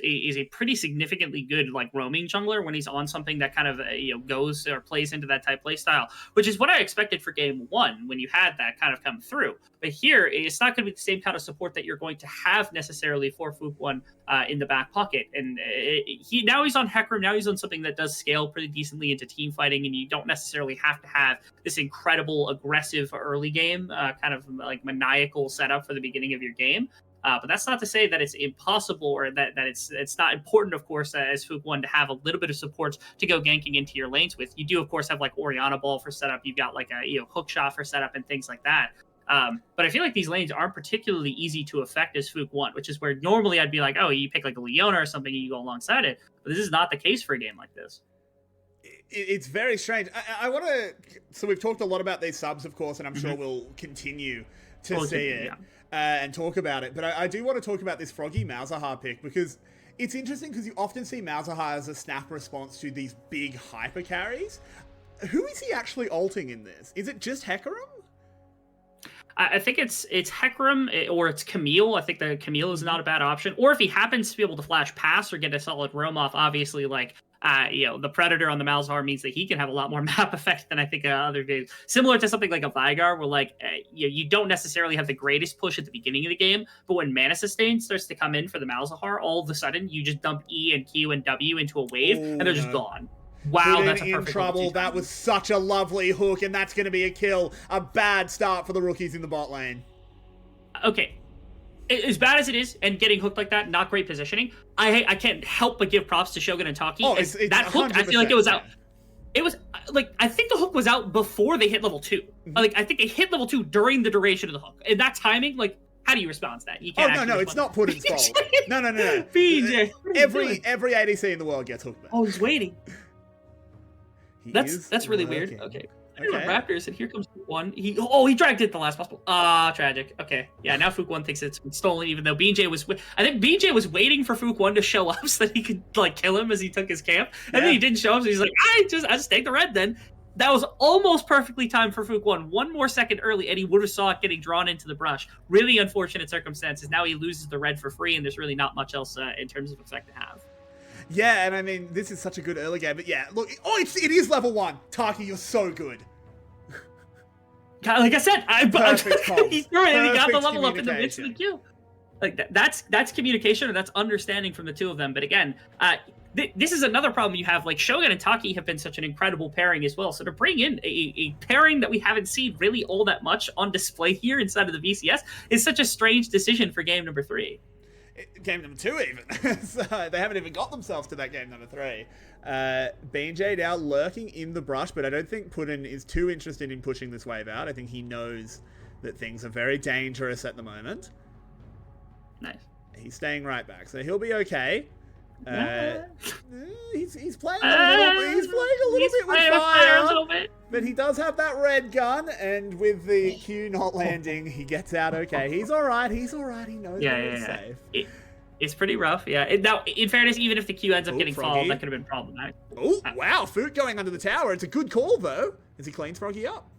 is a pretty significantly good like roaming jungler when he's on something that kind of goes or plays into that type play style, which is what I expected for game one when you had that kind of come through. But here it's not going to be the same kind of support that you're going to have necessarily for Fook1 in the back pocket. And he's on Hecarim, now he's on something that does scale pretty decently into team fighting, and you don't necessarily have to have this incredible aggressive early game kind of like maniacal setup for the beginning of your game. But that's not to say that it's impossible or that it's not important, of course, as Fook1 to have a little bit of support to go ganking into your lanes with. You do, of course, have like Orianna Ball for setup. You've got like a hook shot for setup and things like that. But I feel like these lanes aren't particularly easy to affect as Fook1, which is where normally I'd be like, oh, you pick like a Leona or something and you go alongside it. But this is not the case for a game like this. It's very strange. I want to... So we've talked a lot about these subs, of course, and I'm sure we'll continue to see it. Yeah. And talk about it. But I do want to talk about this Froggy Malzahar pick, because it's interesting because you often see Malzahar as a snap response to these big hyper carries. Who is he actually ulting in this? Is it just Hecarim? I think it's Hecarim or it's Camille. I think that Camille is not a bad option. Or if he happens to be able to flash past or get a solid roam off, obviously like the Predator on the Malzahar means that he can have a lot more map effect than I think other games. Similar to something like a Veigar, where like you don't necessarily have the greatest push at the beginning of the game, but when mana sustain starts to come in for the Malzahar, all of a sudden you just dump E and Q and W into a wave, and they're just gone. Wow, that's a perfect trouble. That was such a lovely hook, and that's going to be a kill. A bad start for the rookies in the bot lane. Okay. As bad as it is, and getting hooked like that, not great positioning, I can't help but give props to Shogun and Taki. Oh, it's that hook, I feel like it was out. It was, like, I think the hook was out before they hit level 2. Like, I think they hit level 2 during the duration of the hook. And that timing, like, how do you respond to that? You can't no, it's not Puddin's fault. No. BJ. Every ADC in the world gets hooked, man. Oh, he's waiting. That's really weird. Okay. Raptors, and here comes Fook1. He dragged it the last possible. Tragic. Okay. Yeah, now Fook1 thinks it's been stolen, even though BJ was... I think BJ was waiting for Fook1 to show up so that he could, like, kill him as he took his camp. And then he didn't show up, so he's like, I just take the red then. That was almost perfectly timed for Fook1. One more second early, and he would have saw it getting drawn into the brush. Really unfortunate circumstances. Now he loses the red for free, and there's really not much else in terms of effect to have. Yeah, and I mean, this is such a good early game, but yeah, look, it is level 1. Taki, you're so good. Like I said, he threw it and he got the level up in the midst of the queue. Like that's communication, and that's understanding from the two of them. But again, this is another problem you have. Like Shogun and Taki have been such an incredible pairing as well. So to bring in a pairing that we haven't seen really all that much on display here inside of the VCS is such a strange decision for game number 3. Game number 2 even. So they haven't even got themselves to that game number 3. BJ now lurking in the brush, but I don't think Puddin is too interested in pushing this wave out. I think he knows that things are very dangerous at the moment. Nice. He's staying right back, so he'll be okay. He's playing a little bit with fire, but he does have that red gun, and with the Q not landing, he gets out okay. He's all right. He knows he's safe. It's pretty rough, yeah. Now, in fairness, even if the Q ends up getting followed, that could have been problematic. Oh, wow. Fook going under the tower. It's a good call, though, as he cleans Froggy up.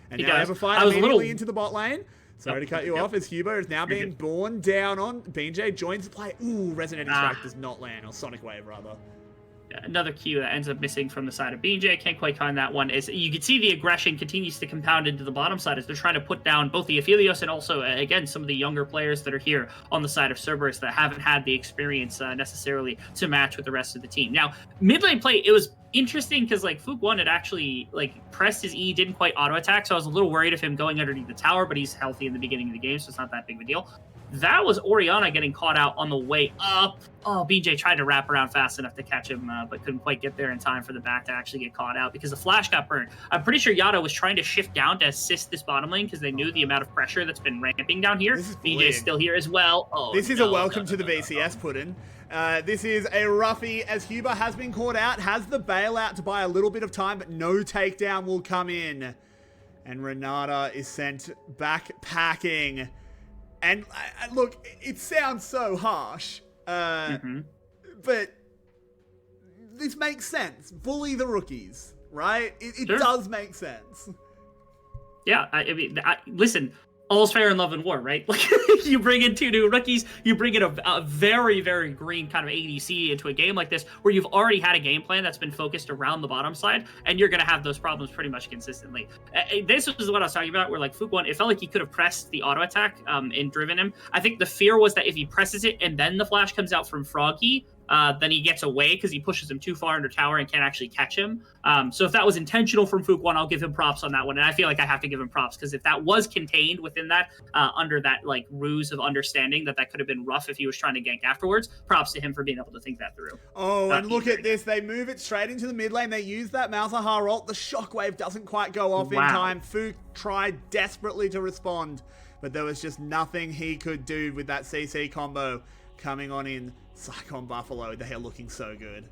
And now have a fight immediately into the bot lane. Sorry to cut you off, as Hubo is now being borne down on. BJ joins the play. Ooh, Resonating Strike does not land, or Sonic Wave, rather. Another Q that ends up missing from the side of BJ. Can't quite find that one. Is you can see the aggression continues to compound into the bottom side as they're trying to put down both the Aphelios and also, again, some of the younger players that are here on the side of Cerberus that haven't had the experience necessarily to match with the rest of the team. Now, mid lane play, it was interesting because like Fook1 had actually like pressed his E, didn't quite auto attack, so I was a little worried of him going underneath the tower, but he's healthy in the beginning of the game, so it's not that big of a deal. That was Orianna getting caught out on the way up. Oh, BJ tried to wrap around fast enough to catch him, but couldn't quite get there in time for the back to actually get caught out because the flash got burned. I'm pretty sure Yada was trying to shift down to assist this bottom lane because they knew the amount of pressure that's been ramping down here. BJ's still here as well. Oh, this is a welcome to the VCS, Puddin. This is a roughie as Huber has been caught out, has the bailout to buy a little bit of time, but no takedown will come in. And Renata is sent back packing. And look, it sounds so harsh, but this makes sense. Bully the rookies, right? It does make sense. Yeah, I mean, listen, all's fair in love and war, right? Like you bring in 2 new rookies, you bring in a very, very green kind of ADC into a game like this where you've already had a game plan that's been focused around the bottom side, and you're going to have those problems pretty much consistently. This was what I was talking about, where like Fook 1, it felt like he could have pressed the auto attack and driven him. I think the fear was that if he presses it and then the flash comes out from Froggy, then he gets away because he pushes him too far under tower and can't actually catch him. So if that was intentional from Fook 1, I'll give him props on that one. And I feel like I have to give him props because if that was contained within that, under that like ruse of understanding that could have been rough if he was trying to gank afterwards, props to him for being able to think that through. Oh, and look at this. They move it straight into the mid lane. They use that Malzahar ult. The shockwave doesn't quite go off in time. Fook tried desperately to respond, but there was just nothing he could do with that CC combo coming on in. Saigon Buffalo, they are looking so good.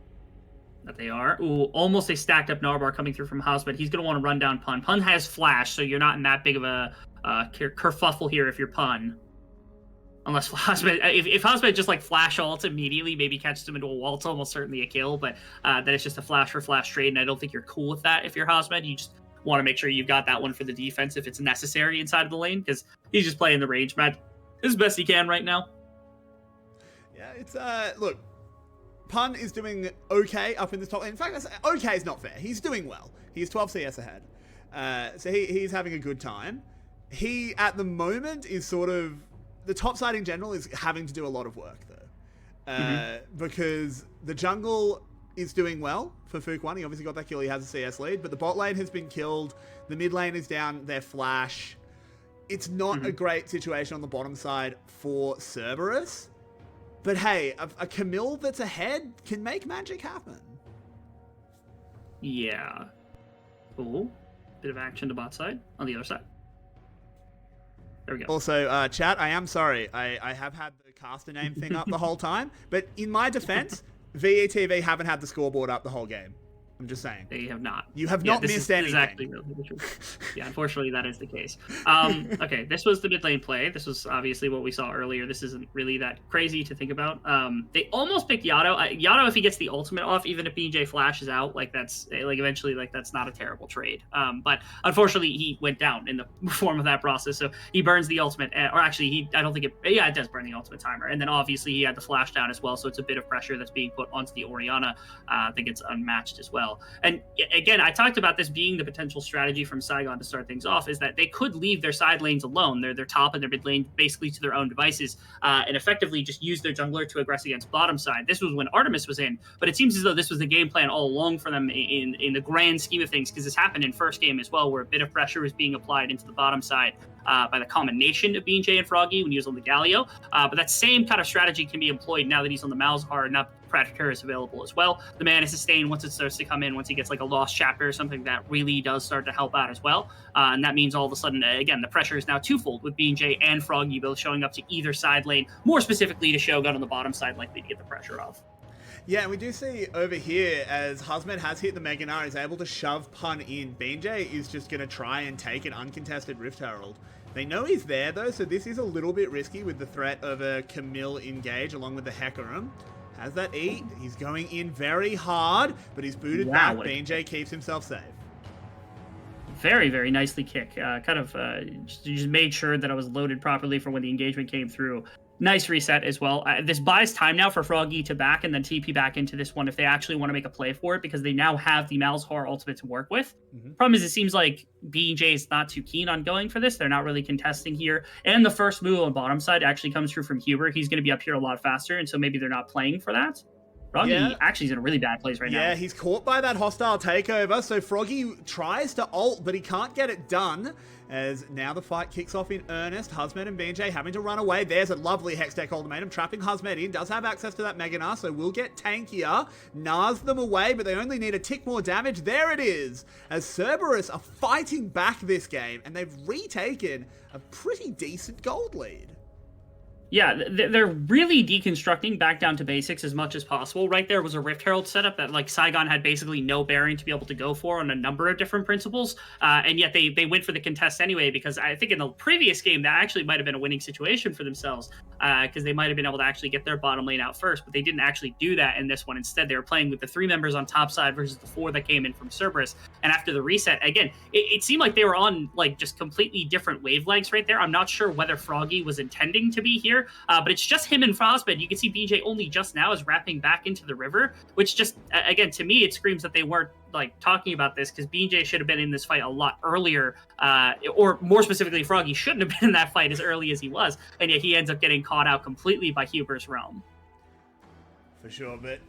That they are. Ooh, almost a stacked up Narbar coming through from Hosmed. He's going to want to run down Pun. Pun has flash, so you're not in that big of a kerfuffle here if you're Pun. Unless Hosmed, if Hosmed just like flash ults immediately, maybe catches him into a wall, it's almost certainly a kill, but then it's just a flash for flash trade, and I don't think you're cool with that if you're Hosmed. You just want to make sure you've got that one for the defense if it's necessary inside of the lane, because he's just playing the range match as best he can right now. Yeah, it's, look, Pun is doing okay up in the top. In fact, okay is not fair. He's doing well. He's 12 CS ahead. So he's having a good time. He, at the moment, is sort of, the top side in general is having to do a lot of work, though. Because the jungle is doing well for Fook 1. He obviously got that kill. He has a CS lead. But the bot lane has been killed. The mid lane is down their flash. It's not a great situation on the bottom side for Cerberus. But hey, a Camille that's ahead can make magic happen. Yeah. Cool. Bit of action to bot side on the other side. There we go. Also, chat, I am sorry. I have had the caster name thing up the whole time. But in my defense, VETV haven't had the scoreboard up the whole game. I'm just saying. They have not. You have not missed anything. Exactly really true. Yeah, unfortunately, that is the case. Okay, this was the mid lane play. This was obviously what we saw earlier. This isn't really that crazy to think about. They almost picked Yado. Yado, if he gets the ultimate off, even if BJ flashes out, like that's like eventually like that's not a terrible trade. But unfortunately, he went down in the form of that process. So he burns the ultimate, or actually, I don't think it. Yeah, it does burn the ultimate timer. And then obviously he had the flash down as well. So it's a bit of pressure that's being put onto the Orianna. I think it's unmatched as well. And again, I talked about this being the potential strategy from Saigon to start things off, is that they could leave their side lanes alone, their top and their mid lane basically to their own devices, and effectively just use their jungler to aggress against bottom side. This was when Artemis was in, but it seems as though this was the game plan all along for them in the grand scheme of things, because this happened in first game as well, where a bit of pressure was being applied into the bottom side by the combination of BJ and Froggy when he was on the Galio. But that same kind of strategy can be employed now that he's on the Malzahar, and now Predator is available as well. The mana sustain, once it starts to come in, once he gets like a lost chapter or something, that really does start to help out as well. And that means all of a sudden, again, the pressure is now twofold with BJ and Froggy both showing up to either side lane, more specifically to Shogun on the bottom side, likely to get the pressure off. Yeah, and we do see over here, as Husmed has hit the Mega Gnar, is able to shove Pun in. BJ is just going to try and take an uncontested Rift Herald. They know he's there, though, so this is a little bit risky with the threat of a Camille engage along with the Hecarim. Has that E. He's going in very hard, but he's booted back. BJ keeps himself safe. Very, very nicely kick. Just made sure that I was loaded properly for when the engagement came through. Nice reset as well. This buys time now for Froggy to back and then TP back into this one if they actually want to make a play for it, because they now have the Malzahar ultimate to work with. Problem is, it seems like BJ is not too keen on going for this. They're not really contesting here. And the first move on bottom side actually comes through from Huber. He's going to be up here a lot faster, and so maybe they're not playing for that. Froggy actually is in a really bad place right now. Yeah, he's caught by that hostile takeover, so Froggy tries to ult, but he can't get it done, as now the fight kicks off in earnest. Husmed and BJ having to run away. There's a lovely Hextech ultimatum, trapping Husmed in. Does have access to that Mega Gnar, so will get tankier. Gnars them away, but they only need a tick more damage. There it is, as Cerberus are fighting back this game, and they've retaken a pretty decent gold lead. Yeah, they're really deconstructing back down to basics as much as possible. Right there was a Rift Herald setup that like Saigon had basically no bearing to be able to go for on a number of different principles, and yet they went for the contest anyway, because I think in the previous game that actually might have been a winning situation for themselves. because they might have been able to actually get their bottom lane out first, but they didn't actually do that in this one. Instead, they were playing with the 3 members on top side versus the 4 that came in from Cerberus. And after the reset, again, it seemed like they were on like just completely different wavelengths right there. I'm not sure whether Froggy was intending to be here, but it's just him and Frostbed. You can see BJ only just now is wrapping back into the river, which just, again, to me, it screams that they weren't like talking about this, because BJ should have been in this fight a lot earlier, or more specifically, Froggy shouldn't have been in that fight as early as he was, and yet he ends up getting caught out completely by Huber's Realm. For sure, but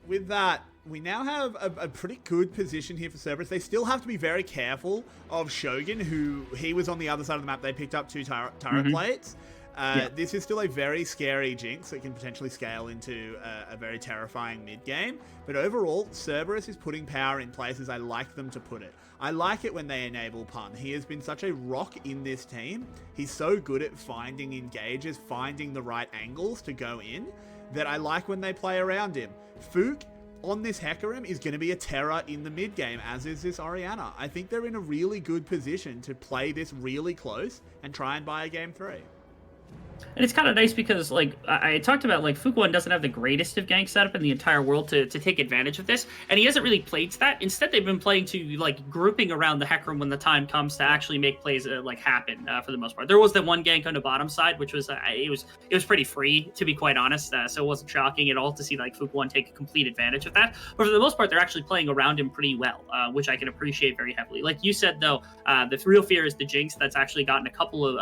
with that, we now have a pretty good position here for Cerberus. They still have to be very careful of Shogun, who he was on the other side of the map. They picked up 2 turret plates. This is still a very scary Jinx that can potentially scale into a very terrifying mid-game. But overall, Cerberus is putting power in places I like them to put it. I like it when they enable Pun. He has been such a rock in this team. He's so good at finding engages, finding the right angles to go in, that I like when they play around him. Fook on this Hecarim is going to be a terror in the mid-game, as is this Orianna. I think they're in a really good position to play this really close and try and buy a game 3. And it's kind of nice because, like, I talked about, like, Fukuan doesn't have the greatest of gank setup in the entire world to take advantage of this, and he hasn't really played to that. Instead, they've been playing to, like, grouping around the Hecarim when the time comes to actually make plays, like, happen, for the most part. There was the one gank on the bottom side, which was, it was pretty free, to be quite honest, so it wasn't shocking at all to see, like, Fukuan take complete advantage of that. But for the most part, they're actually playing around him pretty well, which I can appreciate very heavily. Like you said, though, the real fear is the Jinx that's actually gotten a couple of,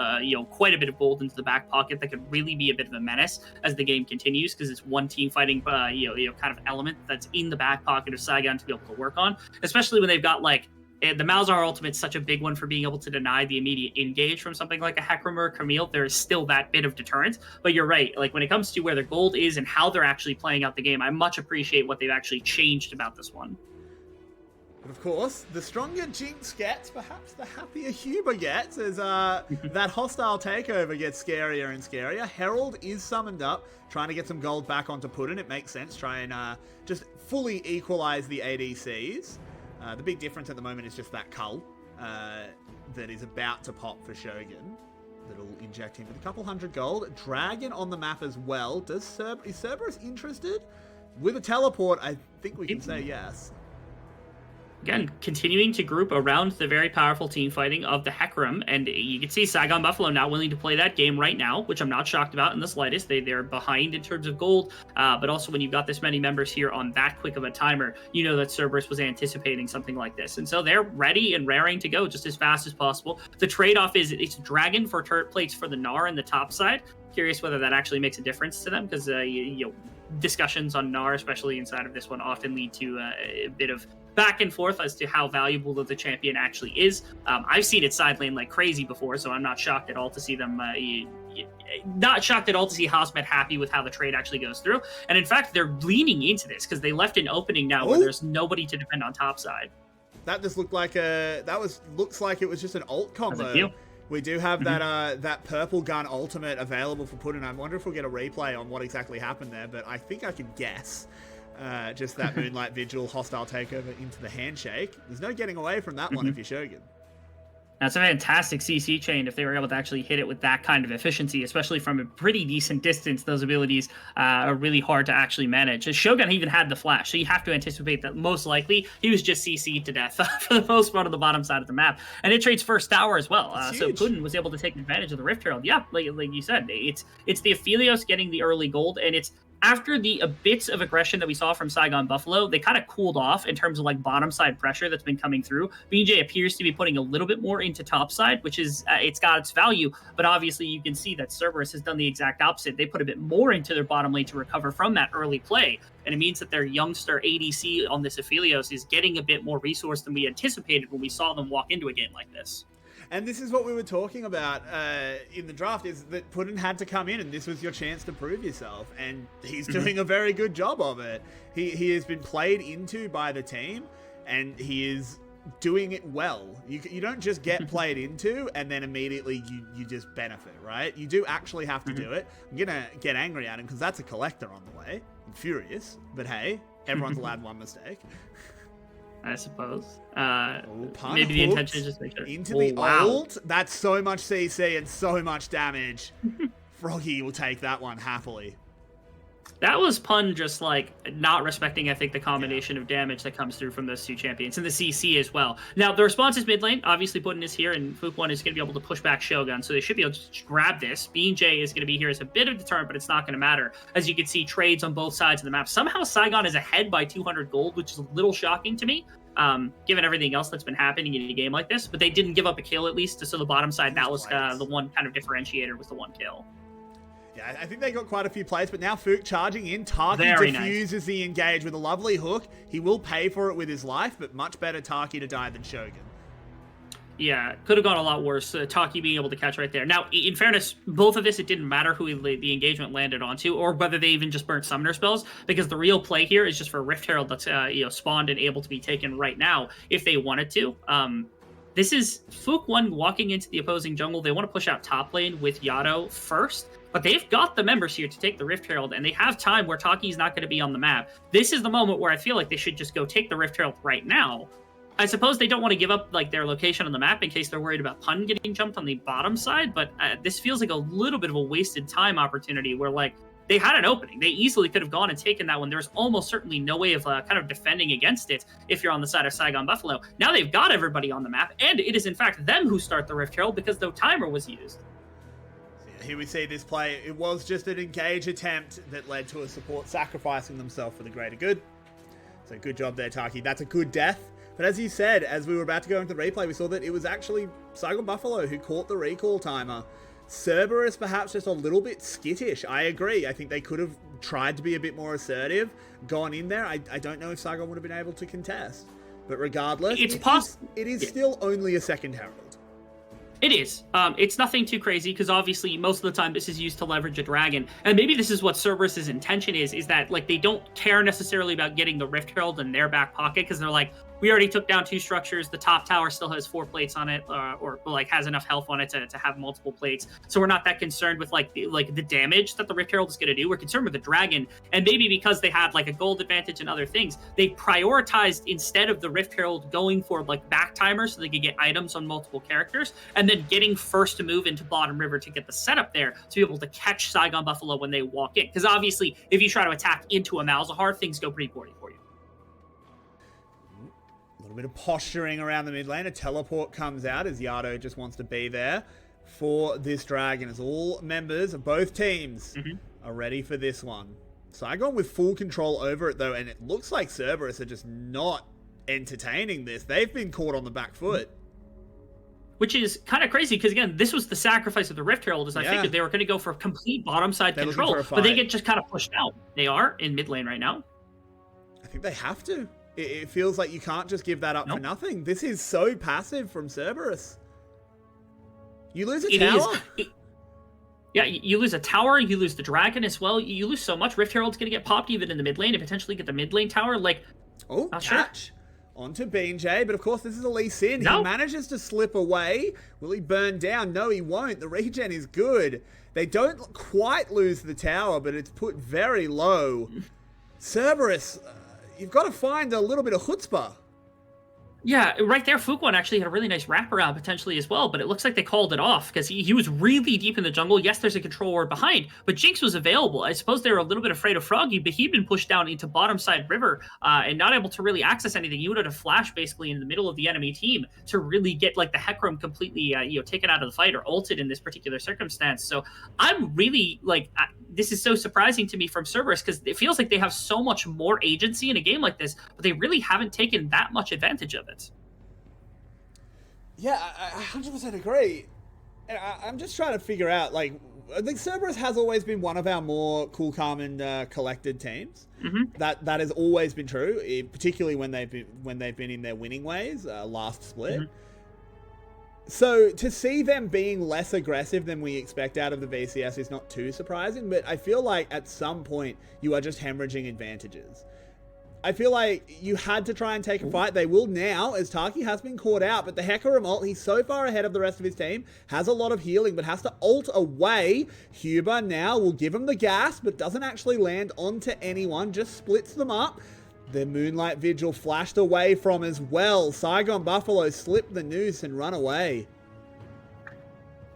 quite a bit of gold into the back pocket that could really be a bit of a menace as the game continues, because it's one team fighting kind of element that's in the back pocket of Saigon to be able to work on, especially when they've got like the Malzahar ultimate's such a big one for being able to deny the immediate engage from something like a Hecarim or Camille. There's still that bit of deterrence, but you're right, like when it comes to where their gold is and how they're actually playing out the game, I much appreciate what they've actually changed about this one. But of course, the stronger Jinx gets, perhaps the happier Huber gets, as that hostile takeover gets scarier and scarier. Herald is summoned up, trying to get some gold back onto Puddin. It makes sense, try and just fully equalize the ADCs. The big difference at the moment is just that cull that is about to pop for Shogun. That'll inject him with a couple hundred gold. Dragon on the map as well. Is Cerberus interested? With a teleport, I think we can say yes. Again, continuing to group around the very powerful team fighting of the Hecarim, and you can see Saigon Buffalo not willing to play that game right now, which I'm not shocked about in the slightest. They're behind in terms of gold, but also when you've got this many members here on that quick of a timer, you know that Cerberus was anticipating something like this, and so they're ready and raring to go just as fast as possible. The trade-off is it's Dragon for turret plates for the Gnar in the top side. Curious whether that actually makes a difference to them, because discussions on Gnar, especially inside of this one, often lead to a bit of back and forth as to how valuable the champion actually is. I've seen it side lane like crazy before, so I'm not shocked at all to see them not shocked at all to see Hosmet happy with how the trade actually goes through. And in fact, they're leaning into this because they left an opening now where there's nobody to defend on top side. That just looked like looks like it was just an ult combo. We do have that purple gun ultimate available for Puddin. I wonder if we'll get a replay on what exactly happened there, but I think I can guess. Just that Moonlight Vigil hostile takeover into the handshake. There's no getting away from that one if you're Shogun. That's a fantastic CC chain if they were able to actually hit it with that kind of efficiency, especially from a pretty decent distance. Those abilities are really hard to actually manage. Shogun even had the flash, so you have to anticipate that most likely he was just CC'd to death for the most part on the bottom side of the map. And it trades first tower as well, so Putin was able to take advantage of the Rift Herald. Yeah, like you said, it's the Aphelios getting the early gold, and it's after the bits of aggression that we saw from Saigon Buffalo, they kind of cooled off in terms of like bottom side pressure that's been coming through. BJ appears to be putting a little bit more into top side, which is it's got its value, but obviously you can see that Cerberus has done the exact opposite. They put a bit more into their bottom lane to recover from that early play, and it means that their youngster ADC on this Aphelios is getting a bit more resource than we anticipated when we saw them walk into a game like this. And this is what we were talking about in the draft, is that Puddin had to come in and this was your chance to prove yourself. And he's doing a very good job of it. He has been played into by the team and he is doing it well. You don't just get played into and then immediately you just benefit, right? You do actually have to do it. I'm going to get angry at him because that's a collector on the way. I'm furious. But hey, everyone's allowed one mistake. I suppose. Maybe the intention is just make sure. Into the ult. That's so much CC and so much damage Froggy will take that one happily. That was Pun just like not respecting, I think, the combination of damage that comes through from those two champions and the CC as well. Now, the response is mid lane. Obviously, Putin is here, and Fook1 is going to be able to push back Shogun, so they should be able to just grab this. Being J is going to be here as a bit of deterrent, but it's not going to matter. As you can see, trades on both sides of the map. Somehow, Saigon is ahead by 200 gold, which is a little shocking to me, given everything else that's been happening in a game like this. But they didn't give up a kill, at least, so the bottom side, that was the one kind of differentiator, was the one kill. Yeah, I think they got quite a few plays, but now Fook charging in. Taki defuses the engage with a lovely hook. He will pay for it with his life, but much better Taki to die than Shogun. Yeah, could have gone a lot worse. Taki being able to catch right there. Now, in fairness, both of this, it didn't matter who the engagement landed onto, or whether they even just burnt summoner spells, because the real play here is just for Rift Herald that's spawned and able to be taken right now if they wanted to. This is Fook1 walking into the opposing jungle. They want to push out top lane with Yado first, but they've got the members here to take the Rift Herald, and they have time where Taki's not going to be on the map. This is the moment where I feel like they should just go take the Rift Herald right now. I suppose they don't want to give up like their location on the map in case they're worried about Pun getting jumped on the bottom side, but this feels like a little bit of a wasted time opportunity where like they had an opening. They easily could have gone and taken that one. There's almost certainly no way of kind of defending against it if you're on the side of Saigon Buffalo. Now they've got everybody on the map, and it is in fact them who start the Rift Herald because the timer was used. Here we see this play. It was just an engage attempt that led to a support sacrificing themselves for the greater good. So good job there, Taki. That's a good death. But as you said, as we were about to go into the replay, we saw that it was actually Saigon Buffalo who caught the recall timer. Cerberus perhaps just a little bit skittish. I agree. I think they could have tried to be a bit more assertive, gone in there. I don't know if Saigon would have been able to contest. But regardless, it is still only a second herald. It is. It's nothing too crazy because obviously most of the time this is used to leverage a dragon. And maybe this is what Cerberus' intention is that like they don't care necessarily about getting the Rift Herald in their back pocket because they're like, we already took down 2 structures. The top tower still has 4 plates on it, or like has enough health on it to have multiple plates. So we're not that concerned with like the damage that the Rift Herald is going to do. We're concerned with the dragon, and maybe because they had like a gold advantage and other things, they prioritized instead of the Rift Herald going for like back timers so they could get items on multiple characters, and then getting first to move into bottom river to get the setup there to be able to catch Saigon Buffalo when they walk in. Because obviously, if you try to attack into a Malzahar, things go pretty poorly for you. A little bit of posturing around the mid lane. A teleport comes out as Yado just wants to be there for this dragon, as all members of both teams are ready for this one. Saigon with full control over it though, and it looks like Cerberus are just not entertaining this. They've been caught on the back foot. Which is kind of crazy because, again, this was the sacrifice of the Rift Herald, as I figured they were going to go for complete bottom side control, but they get just kind of pushed out. They are in mid lane right now. I think they have to. It feels like you can't just give that up for nothing. This is so passive from Cerberus. You lose a tower. Yeah, you lose a tower, you lose the dragon as well. You lose so much. Rift Herald's going to get popped even in the mid lane and potentially get the mid lane tower. Like, not catch. Sure. Onto Bean J, but of course this is a Lee Sin. He manages to slip away. Will he burn down? No, he won't. The regen is good. They don't quite lose the tower, but it's put very low. Cerberus, you've got to find a little bit of chutzpah. Yeah, right there, Fook1 actually had a really nice wraparound potentially as well, but it looks like they called it off because he was really deep in the jungle. Yes, there's a control ward behind, but Jinx was available. I suppose they were a little bit afraid of Froggy, but he'd been pushed down into bottom side river and not able to really access anything. You would have to flash basically in the middle of the enemy team to really get like the Hecarim completely taken out of the fight or ulted in this particular circumstance. So I'm really like, this is so surprising to me from Cerberus because it feels like they have so much more agency in a game like this, but they really haven't taken that much advantage of it. Yeah, I 100% agree. And I'm just trying to figure out, like, I think Cerberus has always been one of our more cool, calm, and collected teams. That has always been true, particularly when they've been in their winning ways. Last split. So to see them being less aggressive than we expect out of the VCS is not too surprising. But I feel like at some point you are just hemorrhaging advantages. I feel like you had to try and take a fight. They will now, as Taki has been caught out. But the Hecarim ult, he's so far ahead of the rest of his team. Has a lot of healing, but has to ult away. Huber now will give him the gas, but doesn't actually land onto anyone. Just splits them up. The Moonlight Vigil flashed away from as well. Saigon Buffalo slipped the noose and run away.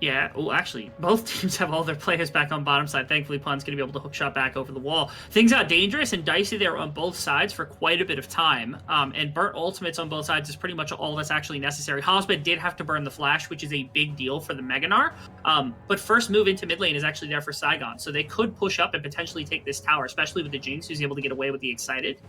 Yeah, well, actually, both teams have all their players back on bottom side. Thankfully, Pun's going to be able to hook shot back over the wall. Things got dangerous and dicey there on both sides for quite a bit of time. And burnt ultimates on both sides is pretty much all that's actually necessary. Hosbed did have to burn the flash, which is a big deal for the Meganar. But first move into mid lane is actually there for Saigon. So they could push up and potentially take this tower, especially with the Jinx, who's able to get away with the Excited.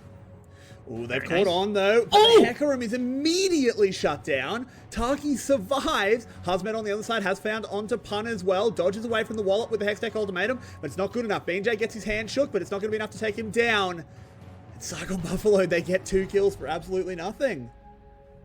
Oh, they've caught on though. Oh! The Hecarim is immediately shut down. Taki survives. Husband on the other side has found onto Pun as well. Dodges away from the Wallop with the Hextech ultimatum, but it's not good enough. BJ gets his hand shook, but it's not going to be enough to take him down. And Saigon Buffalo, they get 2 kills for absolutely nothing.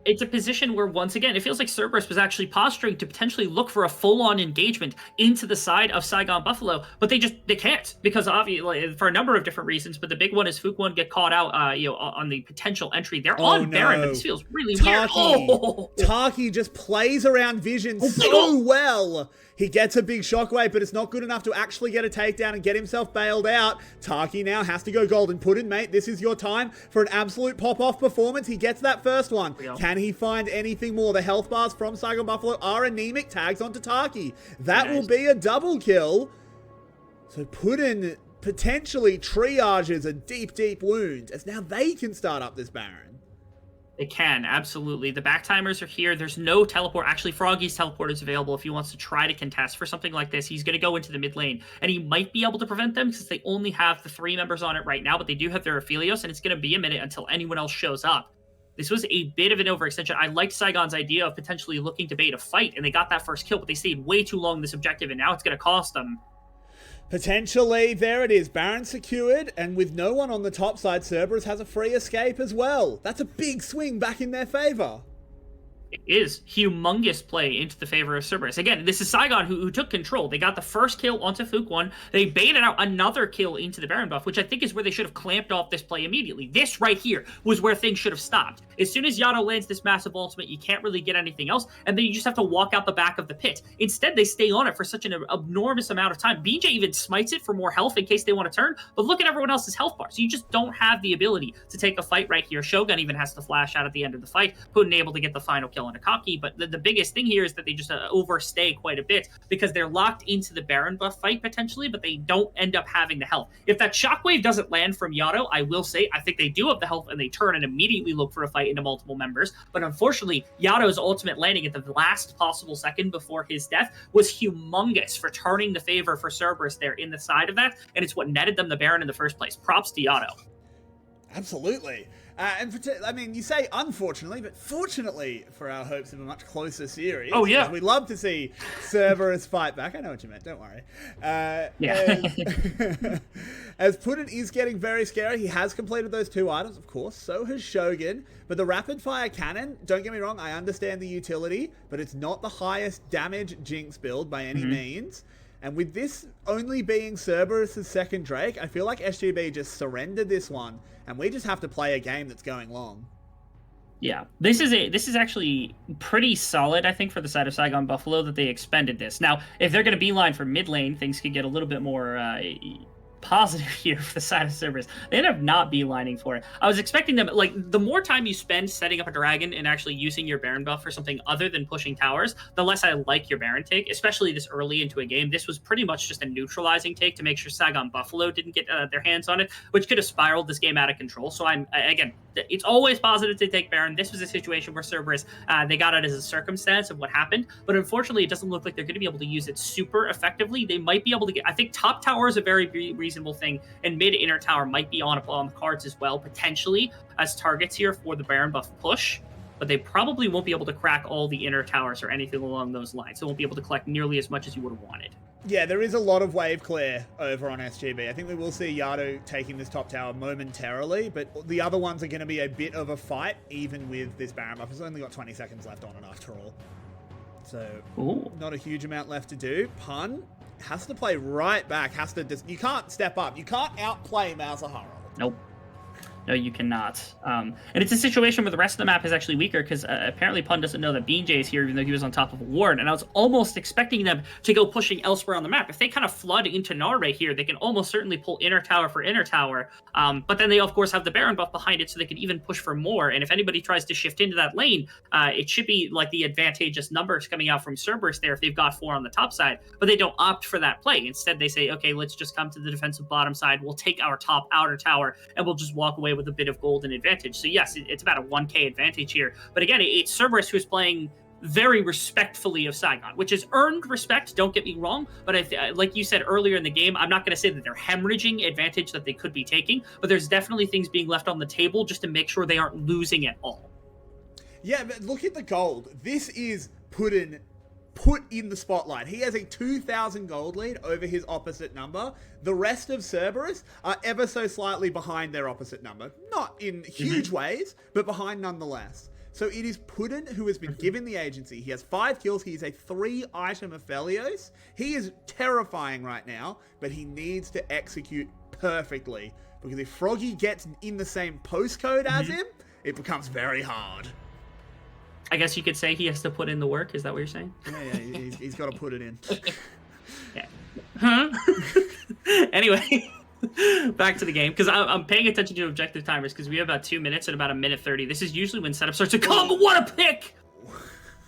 It's a position where, once again, it feels like Cerberus was actually posturing to potentially look for a full-on engagement into the side of Saigon Buffalo, but they can't, because obviously for a number of different reasons. But the big one is Fukwon get caught out, on the potential entry. They're on Baron, but this feels really weird. Taki just plays around Vision so well. He gets a big shockwave, but it's not good enough to actually get a takedown and get himself bailed out. Taki now has to go golden. Put in, mate. This is your time for an absolute pop-off performance. He gets that first one. Can he find anything more? The health bars from Saigon Buffalo are anemic. Tags onto Taki. That will be a double kill. So Putin potentially triages a deep, deep wound, as now they can start up this Baron. They can, absolutely. The back timers are here. There's no teleport. Actually, Froggy's teleport is available if he wants to try to contest for something like this. He's going to go into the mid lane, and he might be able to prevent them because they only have the 3 members on it right now, but they do have their Aphelios, and it's going to be a minute until anyone else shows up. This was a bit of an overextension. I liked Saigon's idea of potentially looking to bait a fight, and they got that first kill, but they stayed way too long in this objective, and now it's going to cost them. Potentially, there it is. Baron secured, and with no one on the top side, Cerberus has a free escape as well. That's a big swing back in their favor. It is humongous play into the favor of Cerberus. Again, this is Saigon who took control. They got the first kill onto Fukwon. They baited out another kill into the Baron buff, which I think is where they should have clamped off this play immediately. This right here was where things should have stopped. As soon as Yato lands this massive ultimate, you can't really get anything else, and then you just have to walk out the back of the pit. Instead, they stay on it for such an enormous amount of time. BJ even smites it for more health in case they want to turn, but look at everyone else's health bars. You just don't have the ability to take a fight right here. Shogun even has to flash out at the end of the fight, Putin able to get the final kill on Akaki, but the biggest thing here is that they just overstay quite a bit because they're locked into the Baron buff fight potentially, but they don't end up having the health. If that shockwave doesn't land from Yato, I will say I think they do have the health and they turn and immediately look for a fight into multiple members, but unfortunately Yato's ultimate landing at the last possible second before his death was humongous for turning the favor for Cerberus there in the side of that, and it's what netted them the Baron in the first place. Props to Yato. Absolutely. I mean, you say unfortunately, but fortunately for our hopes of a much closer series. Oh, yeah. We'd love to see Cerberus fight back. I know what you meant, don't worry. As Putin is getting very scary, he has completed those 2 items, of course. So has Shogun. But the rapid fire cannon, don't get me wrong, I understand the utility, but it's not the highest damage Jinx build by any means. And with this only being Cerberus' second Drake, I feel like SGB just surrendered this one, and we just have to play a game that's going long. Yeah, this is actually pretty solid, I think, for the side of Saigon Buffalo that they expended this. Now, if they're going to beeline for mid lane, things could get a little bit more positive here for the side of Cerberus. They end up not beelining for it. I was expecting them, like, the more time you spend setting up a dragon and actually using your Baron buff for something other than pushing towers, the less I like your Baron take, especially this early into a game. This was pretty much just a neutralizing take to make sure Saigon Buffalo didn't get their hands on it, which could have spiraled this game out of control. So again, it's always positive to take Baron. This was a situation where Cerberus, they got it as a circumstance of what happened, but unfortunately it doesn't look like they're going to be able to use it super effectively. They might be able to get, I think top tower is a very reasonable thing, and mid inner tower might be on the cards as well, potentially as targets here for the Baron buff push, but they probably won't be able to crack all the inner towers or anything along those lines. They won't be able to collect nearly as much as you would have wanted. Yeah, there is a lot of wave clear over on SGB. I think we will see Yato taking this top tower momentarily, but the other ones are going to be a bit of a fight, even with this Baron buff. It's only got 20 seconds left on it after all. So, not a huge amount left to do. Pun has to play right back, you can't step up. You can't outplay Malzahara. Nope. No, you cannot. And it's a situation where the rest of the map is actually weaker because apparently Pun doesn't know that Bean J is here, even though he was on top of a ward. And I was almost expecting them to go pushing elsewhere on the map. If they kind of flood into Nare here, they can almost certainly pull inner tower for inner tower. But then they, of course, have the Baron buff behind it, so they can even push for more. And if anybody tries to shift into that lane, it should be like the advantageous numbers coming out from Cerberus there if they've got 4 on the top side. But they don't opt for that play. Instead, they say, okay, let's just come to the defensive bottom side. We'll take our top outer tower, and we'll just walk away with a bit of golden advantage. So yes, it's about a 1k advantage here. But again, it's Cerberus who's playing very respectfully of Saigon, which is earned respect, don't get me wrong. But like you said earlier in the game, I'm not going to say that they're hemorrhaging advantage that they could be taking, but there's definitely things being left on the table just to make sure they aren't losing at all. Yeah, but look at the gold. This is put in the spotlight. He has a 2,000 gold lead over his opposite number. The rest of Cerberus are ever so slightly behind their opposite number. Not in huge ways, but behind nonetheless. So it is Puddin who has been given the agency. He has 5 kills. He is a 3-item Aphelios. He is terrifying right now, but he needs to execute perfectly. Because if Froggy gets in the same postcode as him, it becomes very hard. I guess you could say he has to put in the work. Is that what you're saying? Yeah, he's got to put it in. Yeah. Huh? Anyway, back to the game, because I'm paying attention to objective timers because we have about 2 minutes and about 1:30. This is usually when setup starts to come, but what a pick!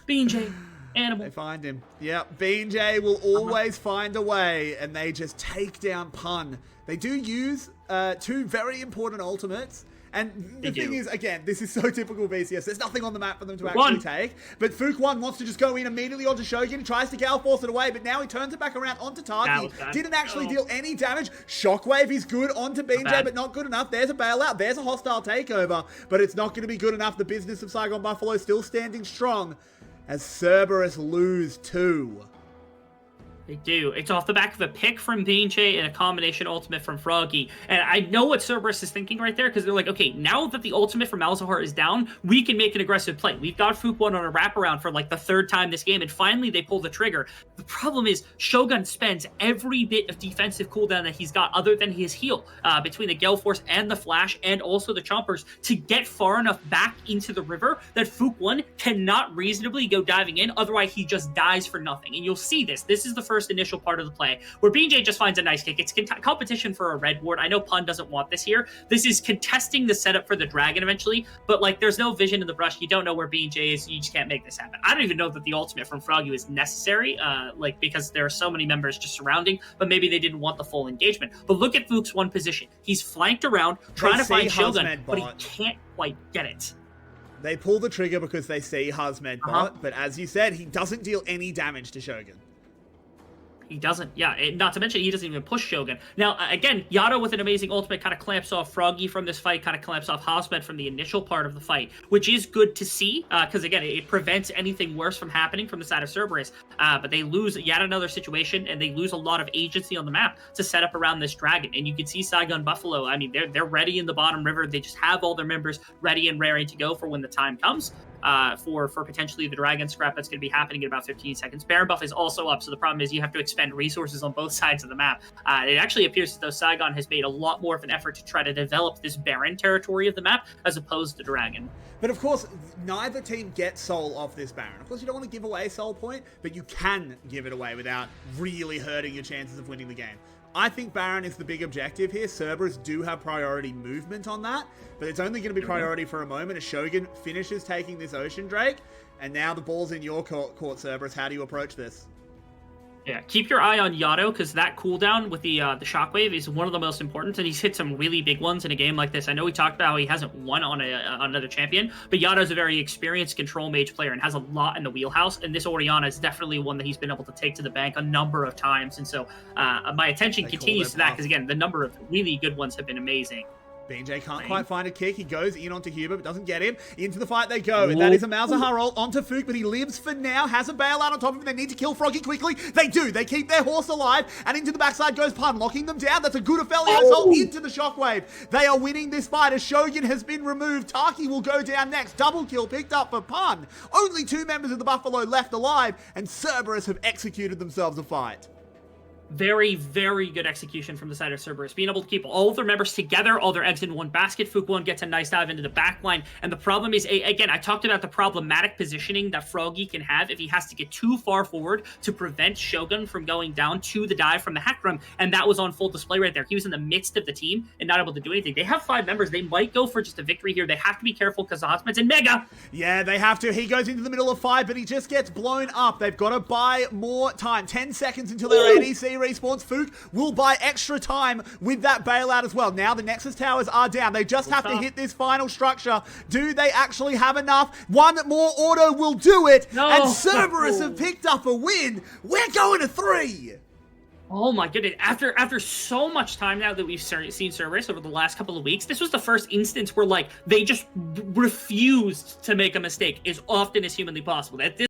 Bean J, animal. They find him. Yep, Bean J will always find a way, and they just take down Pun. They do use 2 very important ultimates. And the thing is, again, this is so typical VCS. There's nothing on the map for them to actually take. But Fook1 wants to just go in immediately onto Shogun. He tries to Gale Force it away, but now he turns it back around onto Taki. Didn't actually deal any damage. Shockwave is good onto BJ, but not good enough. There's a bailout. There's a hostile takeover, but it's not going to be good enough. The business of Saigon Buffalo still standing strong as Cerberus lose 2. They do. It's off the back of a pick from Bean J and a combination ultimate from Froggy. And I know what Cerberus is thinking right there, because they're like, okay, now that the ultimate from Malzahar is down, we can make an aggressive play. We've got Fook1 on a wraparound for like the 3rd time this game, and finally they pull the trigger. The problem is Shogun spends every bit of defensive cooldown that he's got, other than his heal, between the Gale Force and the Flash, and also the Chompers, to get far enough back into the river that Fook1 cannot reasonably go diving in, otherwise he just dies for nothing. And you'll see this. This is the first initial part of the play where BJ just finds a nice kick. It's competition for a red ward. I know Pun doesn't want this here. This is contesting the setup for the dragon eventually, but like there's no vision in the brush. You don't know where BJ is. You just can't make this happen. I don't even know that the ultimate from Froggy is necessary, because there are so many members just surrounding, but maybe they didn't want the full engagement. But look at Fook's one position. He's flanked around trying to find Shogun, but he can't quite get it. They pull the trigger because they see Hazmed bot, but as you said, he doesn't deal any damage to Shogun. He doesn't, not to mention he doesn't even push Shogun. Now, again, Yato with an amazing ultimate kind of clamps off Froggy from this fight, kind of clamps off Hazmed from the initial part of the fight, which is good to see, because again, it prevents anything worse from happening from the side of Cerberus. But they lose yet another situation, and they lose a lot of agency on the map to set up around this dragon. And you can see Saigon Buffalo, I mean, they're ready in the bottom river. They just have all their members ready and raring to go for when the time comes. For potentially the dragon scrap that's going to be happening in about 15 seconds. Baron buff is also up, so the problem is you have to expend resources on both sides of the map. It actually appears as though Saigon has made a lot more of an effort to try to develop this Baron territory of the map as opposed to dragon. But of course, neither team gets soul off this Baron. Of course, you don't want to give away soul point, but you can give it away without really hurting your chances of winning the game. I think Baron is the big objective here. Cerberus do have priority movement on that, but it's only going to be priority for a moment as Shogun finishes taking this Ocean Drake, and now the ball's in your court, Cerberus. How do you approach this? Yeah, keep your eye on Yato, because that cooldown with the shockwave is one of the most important, and he's hit some really big ones in a game like this. I know we talked about how he hasn't won on another champion, but Yato's a very experienced control mage player and has a lot in the wheelhouse, and this Orianna is definitely one that he's been able to take to the bank a number of times, and so my attention continues to that, because again, the number of really good ones have been amazing. BJ can't quite find a kick. He goes in onto Huber, but doesn't get him. Into the fight they go. And that is a Malzahar ult onto Fook, but he lives for now. Has a bailout on top of him. They need to kill Froggy quickly. They do. They keep their horse alive. And into the backside goes Pun, locking them down. That's a good Aphelios ult into the shockwave. They are winning this fight as Shogun has been removed. Taki will go down next. Double kill picked up for Pun. Only 2 members of the Buffalo left alive, and Cerberus have executed themselves a fight. Very, very good execution from the side of Cerberus. Being able to keep all of their members together, all their eggs in one basket. Fukwon gets a nice dive into the back line. And the problem is, again, I talked about the problematic positioning that Froggy can have if he has to get too far forward to prevent Shogun from going down to the dive from the hack room. And that was on full display right there. He was in the midst of the team and not able to do anything. They have 5 members. They might go for just a victory here. They have to be careful because Osmond's in Mega. Yeah, they have to. He goes into the middle of 5, but he just gets blown up. They've got to buy more time. 10 seconds until their ADC respawns. Fook will buy extra time with that bailout as well. Now the Nexus towers are down. They just have to hit this final structure. Do they actually have enough? One more auto will do it. No. And Cerberus have picked up a win. We're going to 3. Oh my goodness. After so much time now that we've seen Cerberus over the last couple of weeks, this was the first instance where, like, they just refused to make a mistake as often as humanly possible. At this